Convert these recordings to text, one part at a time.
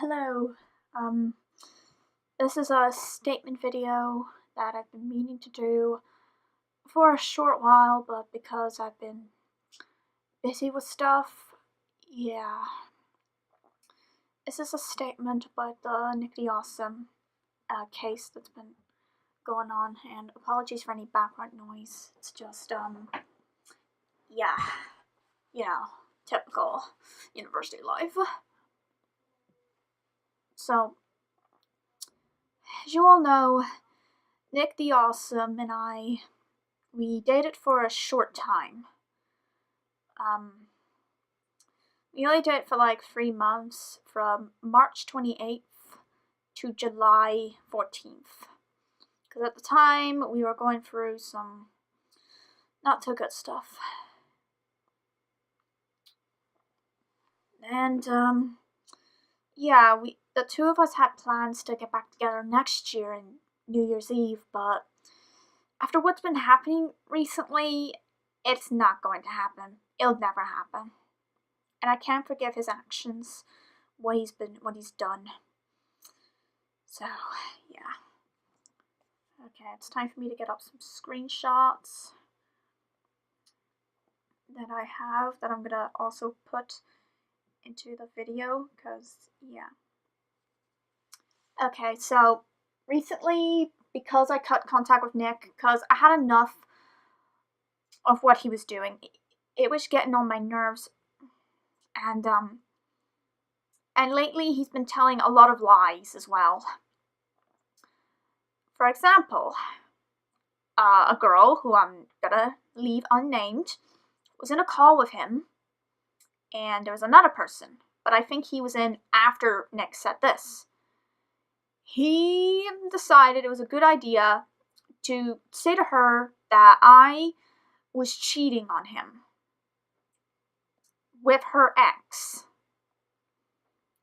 Hello. This is a statement video that I've been meaning to do for a short while, but because I've been busy with stuff, yeah. This is a statement about the NicktheAwesome case that's been going on, and apologies for any background noise. It's just, yeah, typical university life. So, as you all know, NicktheAwesome and we dated for a short time. We only dated for like 3 months, from March 28th to July 14th. Because at the time, we were going through some not so good stuff. And, yeah, the two of us had plans to get back together next year in New Year's Eve, but after what's been happening recently, it's not going to happen. It'll never happen. And I can't forgive his actions, what he's done. So, yeah. Okay, it's time for me to get up some screenshots that I have that I'm gonna also put into the video, because, yeah. Okay, so recently, because I cut contact with Nick, because I had enough of what he was doing, it was getting on my nerves, and lately he's been telling a lot of lies as well. For example, a girl who I'm gonna leave unnamed was in a call with him, and there was another person, but I think he was in after Nick said this. He decided it was a good idea to say to her that I was cheating on him with her ex,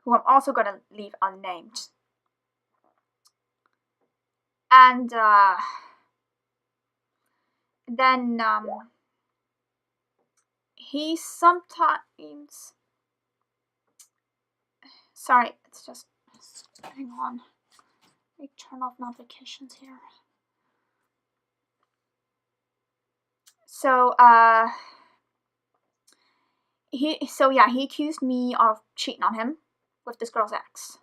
who I'm also going to leave unnamed. And then he sometimes, sorry, it's just, hang on, let me turn off notifications here. So, he accused me of cheating on him with this girl's ex.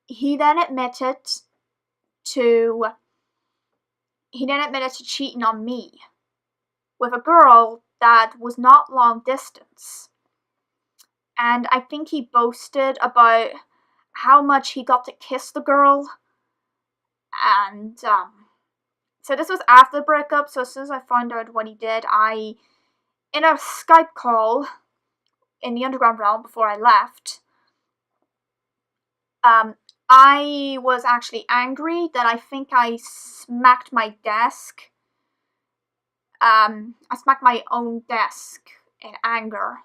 He then admitted to cheating on me with a girl that was not long distance. And I think he boasted about how much he got to kiss the girl. And, so this was after the breakup, so as soon as I found out what he did, in a Skype call in the underground realm before I left, I was actually angry that I think I smacked my desk. I smacked my own desk in anger,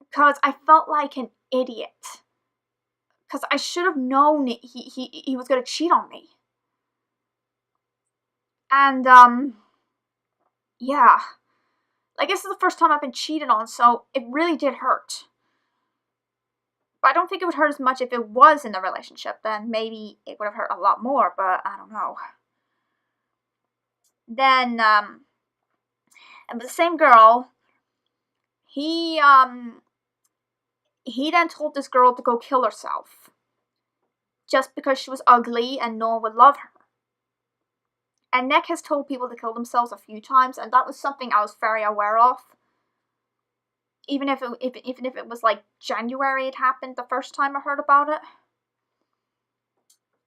because I felt like an idiot. Because I should have known he was going to cheat on me. And, yeah. Like, this is the first time I've been cheated on, so it really did hurt. But I don't think it would hurt as much if it was in a relationship. Then maybe it would have hurt a lot more, but I don't know. Then, and the same girl, he then told this girl to go kill herself, just because she was ugly and no one would love her. And Nick has told people to kill themselves a few times, and that was something I was very aware of. Even if it was like January it happened the first time I heard about it.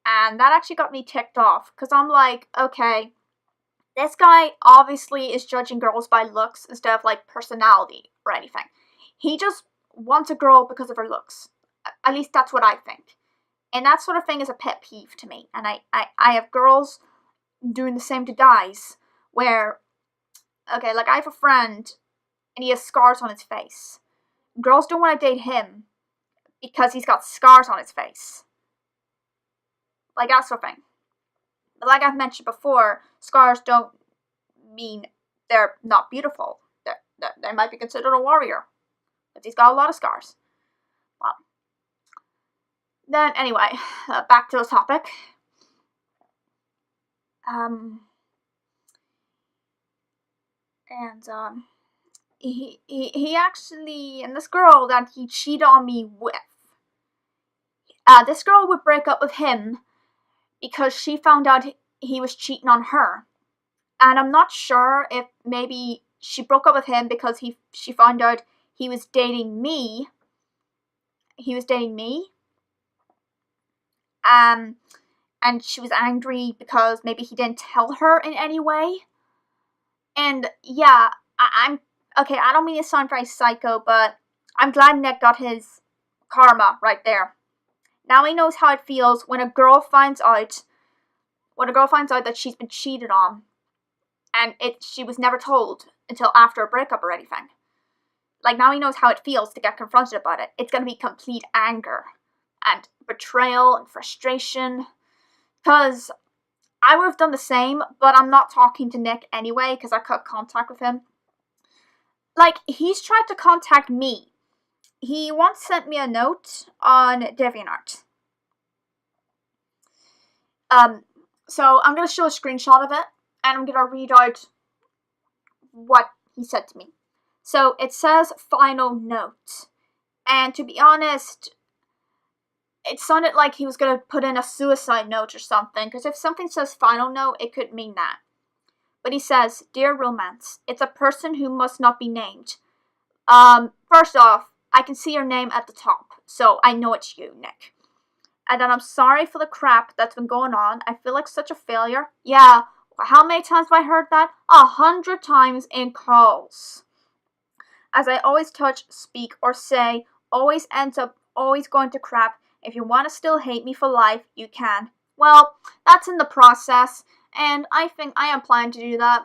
And that actually got me ticked off, because I'm like, okay, this guy obviously is judging girls by looks instead of like personality or anything. He just wants a girl because of her looks. At least that's what I think. And that sort of thing is a pet peeve to me. And I have girls doing the same to guys, where, okay, like I have a friend and he has scars on his face. Girls don't want to date him because he's got scars on his face. Like that sort of thing. But like I've mentioned before, scars don't mean they're not beautiful. They might be considered a warrior, but he's got a lot of scars. Well, Then, anyway, back to the topic. He actually, and this girl that he cheated on me with, this girl would break up with him because she found out he was cheating on her. And I'm not sure if maybe she broke up with him because she found out he was dating me. And she was angry because maybe he didn't tell her in any way. And yeah, I'm okay, I don't mean to sound very psycho, but I'm glad Nick got his karma right there. Now he knows how it feels when a girl finds out that she's been cheated on, and she was never told until after a breakup or anything. Like, now he knows how it feels to get confronted about it. It's gonna be complete anger and betrayal and frustration. Because I would have done the same, but I'm not talking to Nick anyway because I cut contact with him. Like, he's tried to contact me. He once sent me a note on DeviantArt. So I'm going to show a screenshot of it, and I'm going to read out what he said to me. So it says final note. And to be honest, it sounded like he was going to put in a suicide note or something, because if something says final note, it could mean that. But he says, Dear Romance, it's a person who must not be named. First off, I can see your name at the top, so I know it's you, Nick. And then I'm sorry for the crap that's been going on. I feel like such a failure. Yeah, how many times have I heard that? 100 times in calls. As I always touch, speak, or say, always ends up always going to crap. If you want to still hate me for life, you can. Well, that's in the process, and I think I am planning to do that.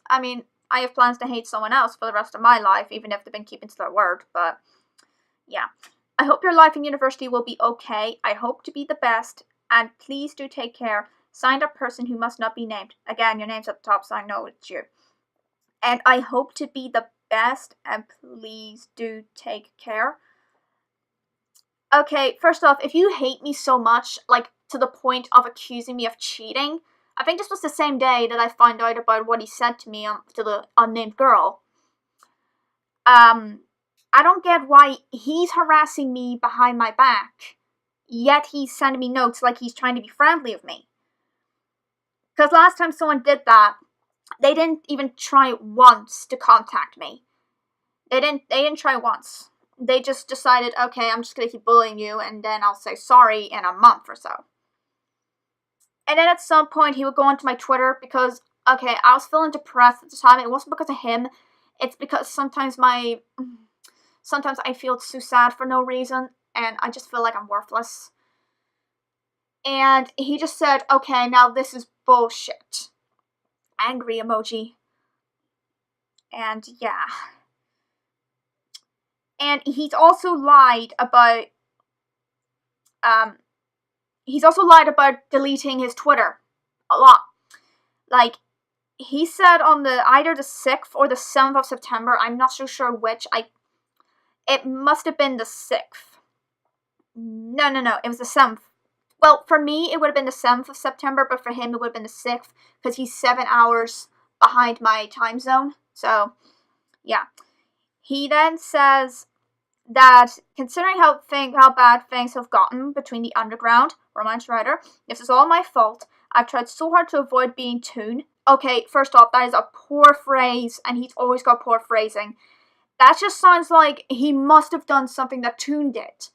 I mean, I have plans to hate someone else for the rest of my life, even if they've been keeping to their word, but yeah. I hope your life in university will be okay. I hope to be the best, and please do take care. Signed a person who must not be named. Again, your name's at the top, so I know it's you. And I hope to be the best, and please do take care. Okay, first off, if you hate me so much, like, to the point of accusing me of cheating, I think this was the same day that I found out about what he said to me to the unnamed girl. I don't get why he's harassing me behind my back, yet he's sending me notes like he's trying to be friendly with me. Because last time someone did that, they didn't even try once to contact me. They didn't try once. They just decided, okay, I'm just going to keep bullying you, and then I'll say sorry in a month or so. And then at some point, he would go onto my Twitter because, okay, I was feeling depressed at the time. It wasn't because of him. It's because sometimes I feel too sad for no reason, and I just feel like I'm worthless. And he just said, okay, now this is bullshit. Angry emoji. And yeah. And he's also lied about deleting his Twitter a lot. Like, he said on either the 6th or the 7th of September, I'm not so sure which, it must have been the 6th. No, it was the 7th. Well, for me, it would have been the 7th of September, but for him, it would have been the 6th, because he's 7 hours behind my time zone. So, yeah. He then says that, considering how bad things have gotten between the underground, romance writer, this is all my fault. I've tried so hard to avoid being Toon. Okay, first off, that is a poor phrase, and he's always got poor phrasing. That just sounds like he must have done something that Toon did.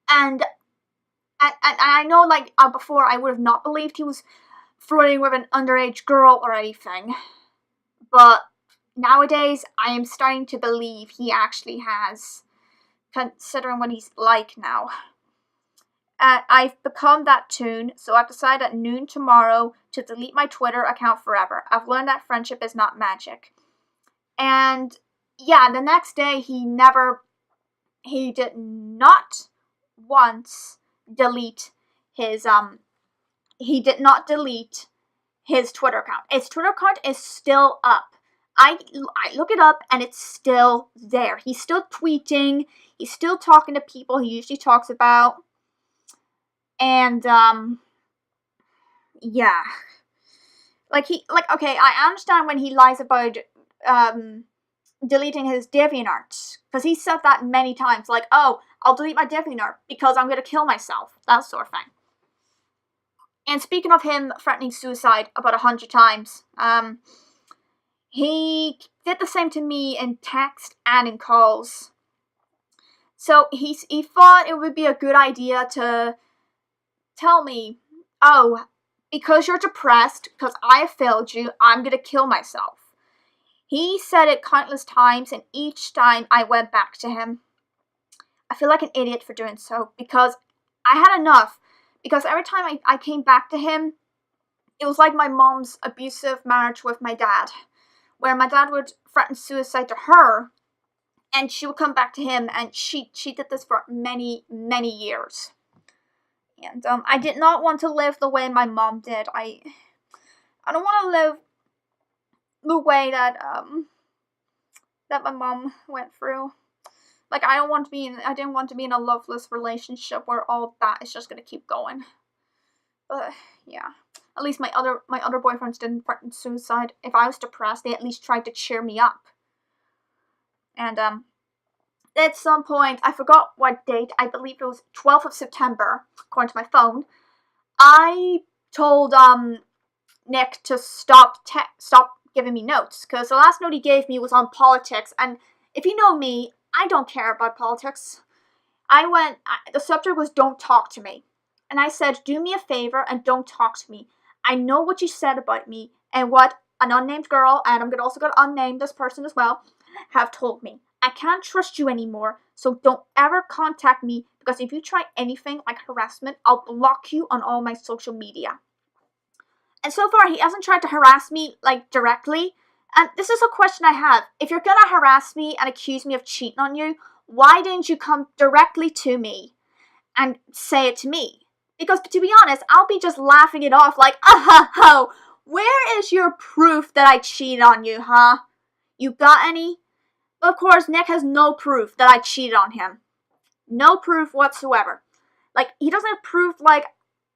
And I know, like, before I would have not believed he was flirting with an underage girl or anything. But nowadays, I am starting to believe he actually has, considering what he's like now. I've become that Toon, so I've decided at noon tomorrow to delete my Twitter account forever. I've learned that friendship is not magic. And yeah, the next day he did not once delete his, he did not delete his Twitter account. His Twitter account is still up. I look it up and it's still there. He's still tweeting. He's still talking to people he usually talks about. And, yeah. Okay, I understand when he lies about, deleting his DeviantArt, because he said that many times, like, oh, I'll delete my DeviantArt because I'm gonna kill myself, that sort of thing. And speaking of him threatening suicide about 100 times, he did the same to me in text and in calls. So he thought it would be a good idea to tell me, oh, because you're depressed, because I have failed you, I'm gonna kill myself. He said it countless times, and each time I went back to him. I feel like an idiot for doing so, because I had enough. Because every time I came back to him, it was like my mom's abusive marriage with my dad, where my dad would threaten suicide to her, and she would come back to him, and she did this for many, many years. And I did not want to live the way my mom did. I don't want to live the way that my mom went through. Like, I didn't want to be in a loveless relationship where all that is just gonna keep going. But yeah, at least my other boyfriends didn't threaten suicide. If I was depressed, they at least tried to cheer me up. And at some point, I forgot what date, I believe it was 12th of September, according to my phone, I told Nick to stop giving me notes, because the last note he gave me was on politics, and if you know me, I don't care about politics. The subject was don't talk to me, and I said, do me a favor and don't talk to me. I know what you said about me, and what an unnamed girl, and I'm also going to unname this person as well, have told me. I can't trust you anymore, so don't ever contact me, because if you try anything like harassment, I'll block you on all my social media. And so far, he hasn't tried to harass me, like, directly. And this is a question I have. If you're gonna harass me and accuse me of cheating on you, why didn't you come directly to me and say it to me? Because, to be honest, I'll be just laughing it off like, oh, where is your proof that I cheated on you, huh? You got any? Of course, Nick has no proof that I cheated on him. No proof whatsoever. Like, he doesn't have proof, like,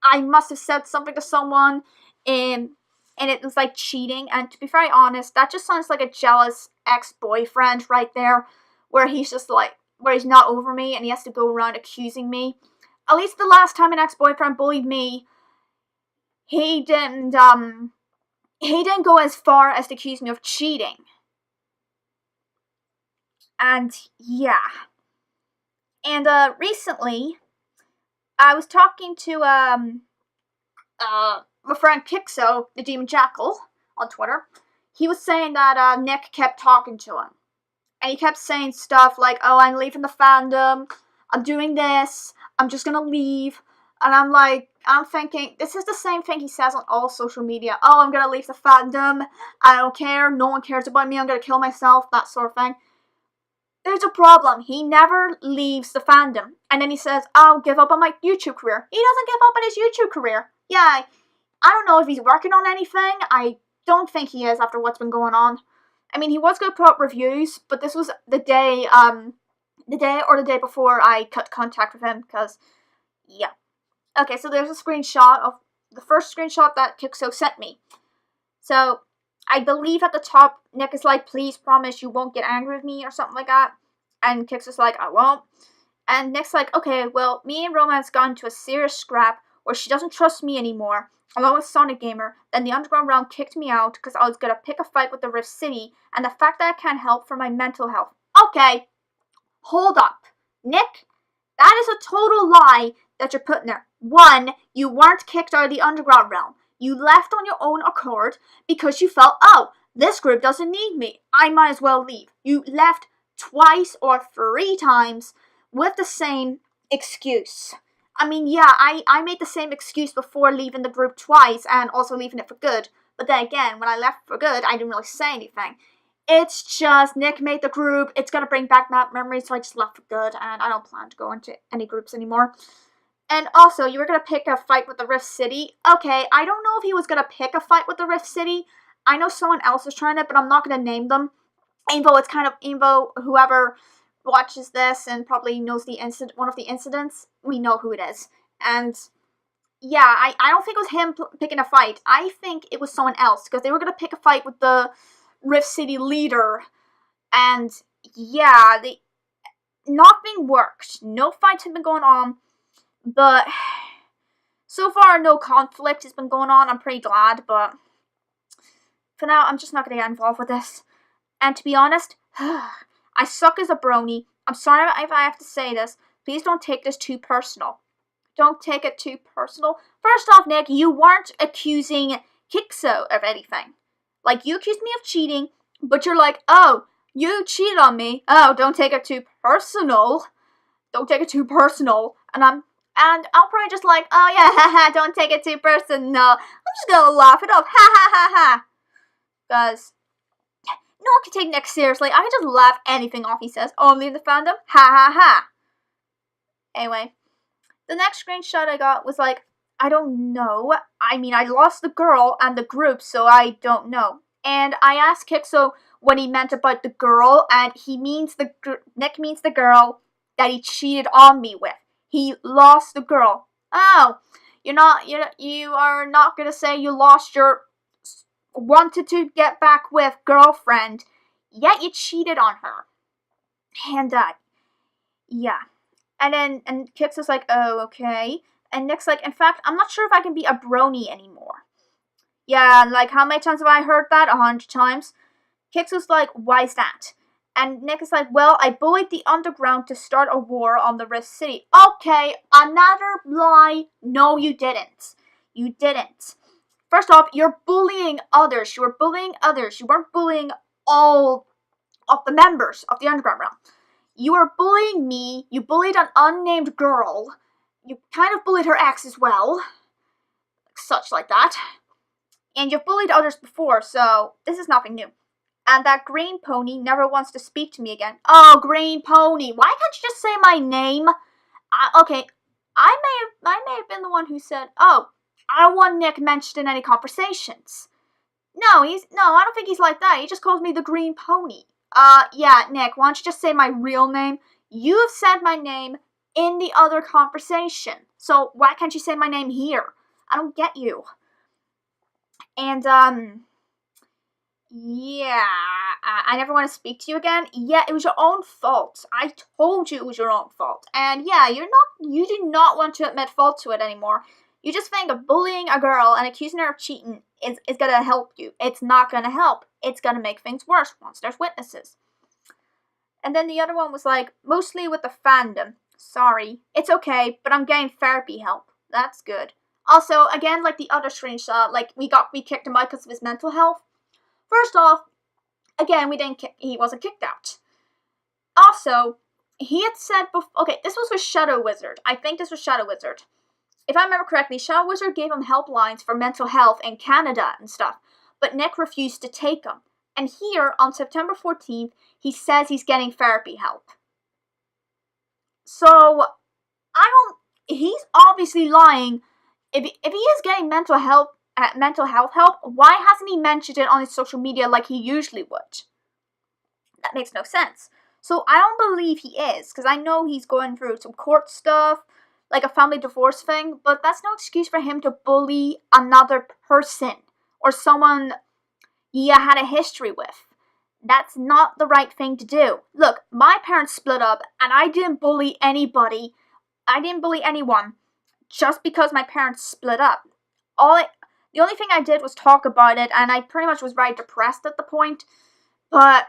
I must have said something to someone and it was like cheating. And to be very honest, that just sounds like a jealous ex-boyfriend right there, where he's just like, where he's not over me and he has to go around accusing me. At least the last time an ex-boyfriend bullied me, he didn't go as far as to accuse me of cheating. And yeah. And recently, I was talking to my friend Kixo, the Demon Jackal, on Twitter. He was saying that Nick kept talking to him. And he kept saying stuff like, oh, I'm leaving the fandom, I'm doing this, I'm just gonna leave. And I'm thinking, this is the same thing he says on all social media. Oh, I'm gonna leave the fandom, I don't care, no one cares about me, I'm gonna kill myself, that sort of thing. There's a problem. He never leaves the fandom. And then he says, I'll give up on my YouTube career. He doesn't give up on his YouTube career. Yeah, I don't know if he's working on anything. I don't think he is after what's been going on. I mean, he was going to put up reviews, but this was the day before I cut contact with him, because, yeah. Okay, so there's a screenshot of the first screenshot that Kixo sent me. So, I believe at the top, Nick is like, please promise you won't get angry with me, or something like that. And Kixo's like, I won't. And Nick's like, okay, well, me and Romance got into a serious scrap where she doesn't trust me anymore, along with Sonic Gamer. Then the Underground Realm kicked me out because I was going to pick a fight with the Rift City, and the fact that I can't help for my mental health. Okay, hold up. Nick, that is a total lie that you're putting there. One, you weren't kicked out of the Underground Realm. You left on your own accord because you felt, oh, this group doesn't need me, I might as well leave. You left twice or 3 times with the same excuse. I mean, yeah, I made the same excuse before leaving the group twice and also leaving it for good. But then again, when I left for good, I didn't really say anything. It's just Nick made the group, it's going to bring back that memory, so I just left for good, and I don't plan to go into any groups anymore. And also, you were going to pick a fight with the Rift City. Okay, I don't know if he was going to pick a fight with the Rift City. I know someone else is trying it, but I'm not going to name them. Whoever watches this and probably knows one of the incidents, we know who it is. And yeah, I don't think it was him picking a fight. I think it was someone else, because they were gonna pick a fight with the Rift City leader, and yeah, nothing worked. No fights have been going on, but so far no conflict has been going on. I'm pretty glad, but for now, I'm just not gonna get involved with this. And to be honest, I suck as a brony. I'm sorry if I have to say this. Please don't take this too personal. Don't take it too personal. First off, Nick, you weren't accusing Kixo of anything. Like, you accused me of cheating, but you're like, oh, you cheated on me. Oh, don't take it too personal. Don't take it too personal. And I'll probably just like, oh yeah, haha, don't take it too personal. I'm just gonna laugh it off, ha ha ha ha. Because no one can take Nick seriously. I can just laugh anything off he says. Only in the fandom, ha ha ha. Anyway, the next screenshot I got was like, I don't know. I mean, I lost the girl and the group, so I don't know. And I asked Kixo what he meant about the girl, and he means Nick means the girl that he cheated on me with. He lost the girl. Oh, you are not gonna say you lost your wanted to get back with girlfriend, yet you cheated on her. And yeah. And Kix is like, oh, okay. And Nick's like, in fact, I'm not sure if I can be a brony anymore. Yeah, like, how many times have I heard that? 100 times. Kix was like, why's that? And Nick is like, well, I bullied the underground to start a war on the Rift City. Okay, another lie. No, you didn't. You didn't. First off, you're bullying others. You were bullying others. You weren't bullying all of the members of the underground realm. You were bullying me. You bullied an unnamed girl. You kind of bullied her ex as well. Such like that. And you've bullied others before, so this is nothing new. And that green pony never wants to speak to me again. Oh, green pony. Why can't you just say my name? Okay, I may have been the one who said, oh, I don't want Nick mentioned in any conversations. No, I don't think he's like that. He just calls me the green pony. Yeah, Nick, why don't you just say my real name? You have said my name in the other conversation. So why can't you say my name here? I don't get you. And, yeah, I never want to speak to you again. Yeah, it was your own fault. I told you it was your own fault. And yeah, you do not want to admit fault to it anymore. You just think of bullying a girl and accusing her of cheating is gonna help you. It's not gonna help. It's gonna make things worse once there's witnesses. And then the other one was like, mostly with the fandom. Sorry. It's okay, but I'm getting therapy help. That's good. Also, again, like the other screenshot, like we kicked him out because of his mental health. First off, again, he wasn't kicked out. Also, he had said before, okay, this was with Shadow Wizard. I think this was Shadow Wizard. If I remember correctly, Shadow Wizard gave him helplines for mental health in Canada and stuff, but Nick refused to take them. And here, on September 14th, he says he's getting therapy help. So, he's obviously lying. If he is getting mental health help, why hasn't he mentioned it on his social media like he usually would? That makes no sense. So I don't believe he is, because I know he's going through some court stuff, like a family divorce thing, but that's no excuse for him to bully another person or someone you had a history with. That's not the right thing to do. Look, my parents split up, and I didn't bully anybody. I didn't bully anyone just because my parents split up. The only thing I did was talk about it, and I pretty much was very depressed at the point. But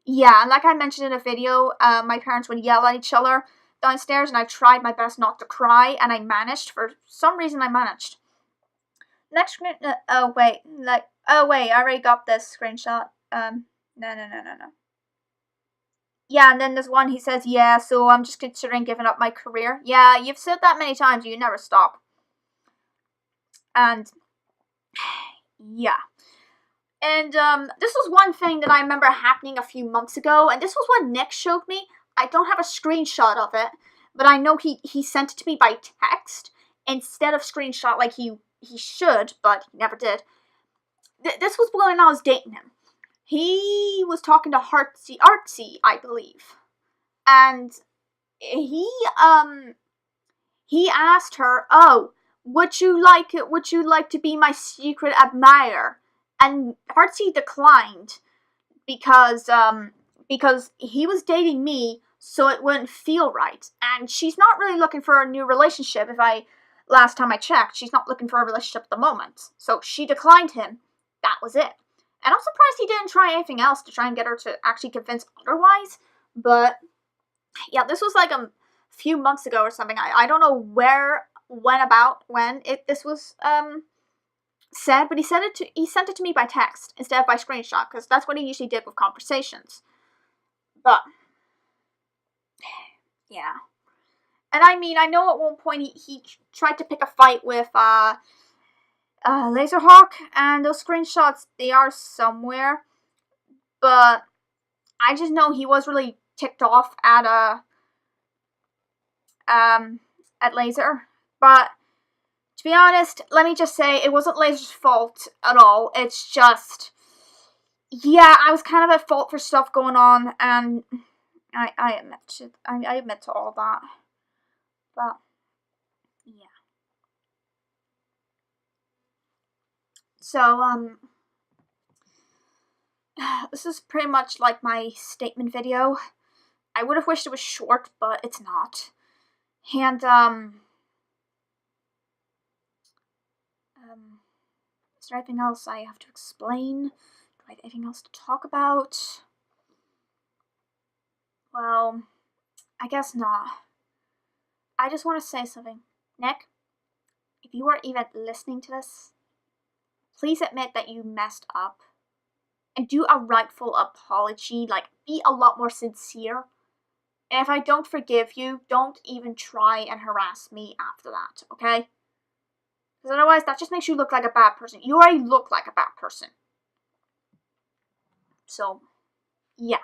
yeah, like I mentioned in a video, my parents would yell at each other downstairs, and I tried my best not to cry, and I managed. For some reason, I managed. Next screen. Oh wait, I already got this screenshot. No. Yeah, and then there's one, he says, yeah, so I'm just considering giving up my career. Yeah, you've said that many times, you never stop. And, yeah. And, this was one thing that I remember happening a few months ago, and this was what Nick showed me. I don't have a screenshot of it, but I know he sent it to me by text instead of screenshot like he should, but he never did. This was when I was dating him. He was talking to Artsy, I believe. And he asked her, oh, would you like to be my secret admirer? And Heartsea declined because he was dating me, so it wouldn't feel right. And she's not really looking for a new relationship. Last time I checked, she's not looking for a relationship at the moment. So she declined him. That was it. And I'm surprised he didn't try anything else to try and get her to actually convince otherwise. But yeah, this was like a few months ago or something. I don't know when this was said, but he sent it to me by text instead of by screenshot, because that's what he usually did with conversations. But yeah. And I mean, I know at one point he tried to pick a fight with Laserhawk, and those screenshots, they are somewhere. But I just know he was really ticked off at Laser. But to be honest, let me just say, it wasn't Laser's fault at all. It's just, yeah, I was kind of at fault for stuff going on, and I admit to all that. But yeah. So this is pretty much like my statement video. I would have wished it was short, but it's not. And is there anything else I have to explain? Do I have anything else to talk about? Well, I guess not. I just want to say something. Nick, if you are even listening to this, please admit that you messed up. And do a rightful apology, like, be a lot more sincere. And if I don't forgive you, don't even try and harass me after that, okay? Because otherwise, that just makes you look like a bad person. You already look like a bad person. So, yeah.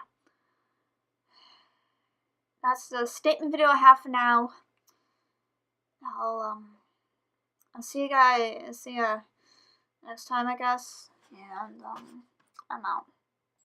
That's the statement video I have for now. I'll see you guys, see you next time, I guess. And, I'm out.